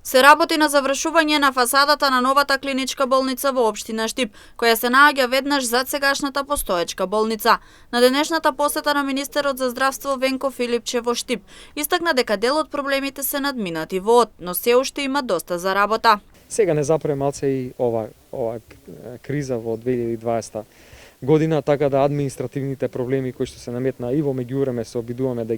Се работи на завршување на фасадата на новата клиничка болница во општина Штип, која се наоѓа веднаш зад сегашната постоечка болница. На денешната посета на министерот за здравство Венко Филипче во Штип истакна дека дел од проблемите се надминати во од, но се уште има доста за работа. Сега не запре малце и ова криза во 2020 година, така да административните проблеми кои што се наметна и во меѓувреме се обидуваме да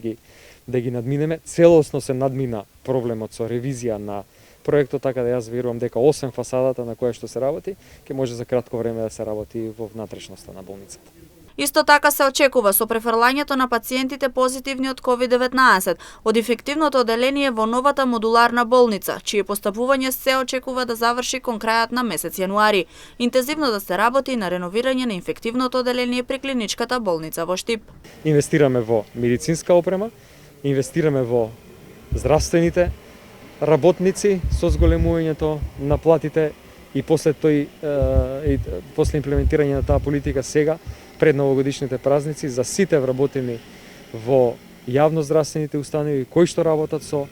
ги надминеме. Целосно се надмина проблемот со ревизија на проектот, така да јас верувам дека освен фасадата на која што се работи, ќе може за кратко време да се работи во внатрешноста на болницата. Исто така се очекува со префрлањето на пациентите позитивни од COVID-19 од инфективното оделение во новата модуларна болница, чие постапување се очекува да заврши кон крајот на месец јануари. Интензивно да се работи на реновирање на инфективното оделение при клиничката болница во Штип. Инвестираме во медицинска опрема, инвестираме во здравствените работници со зголемувањето на платите и после имплементирање на таа политика сега пред новогодишните празници за сите вработени во јавноздравствените установи кои што работат со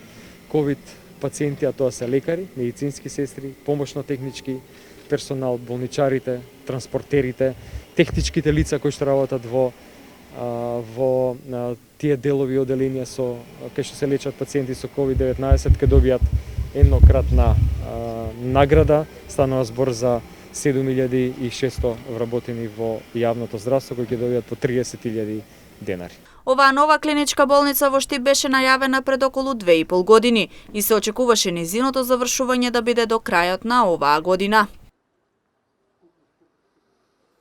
ковид пациенти, а тоа се лекари, медицински сестри, помошно-технички персонал, болничарите, транспортерите, техничките лица кои што работат во тие делови оделенија кај што се лечат пациенти со COVID-19 ќе добијат еднократна награда. Станува збор за 7600 вработени во јавното здравство кои ќе добијат по 30.000 денари. Оваа нова клиничка болница во Штип беше најавена пред околу 2,5 години и се очекуваше нејзиното завршување да биде до крајот на оваа година.